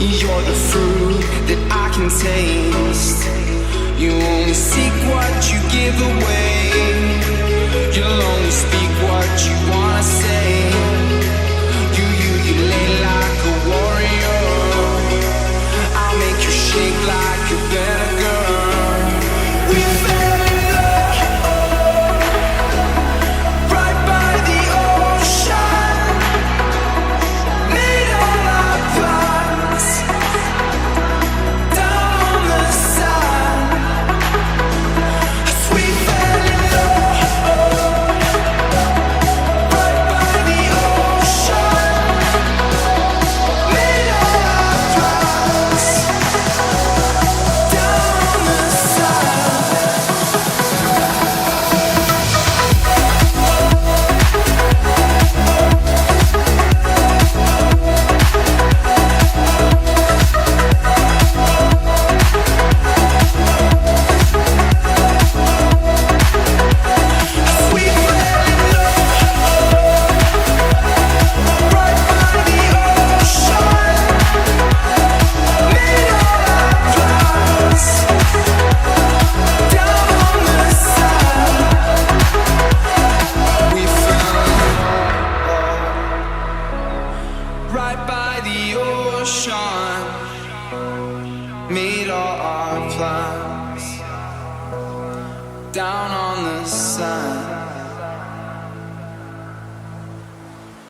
You're the fruit that I can taste. You only seek what you give away. You'll only speak what you wanna say. You lay like a warrior. I'll make you shake like a vinegar. We fell in love right by the ocean. Made all our plans down on the sand. We fell in love right by the ocean. Made all our plans down on the sand. We fell in love right by the ocean. Made all our plans down on the sand. We fell in love right by the ocean. Made all our plans down on the sand.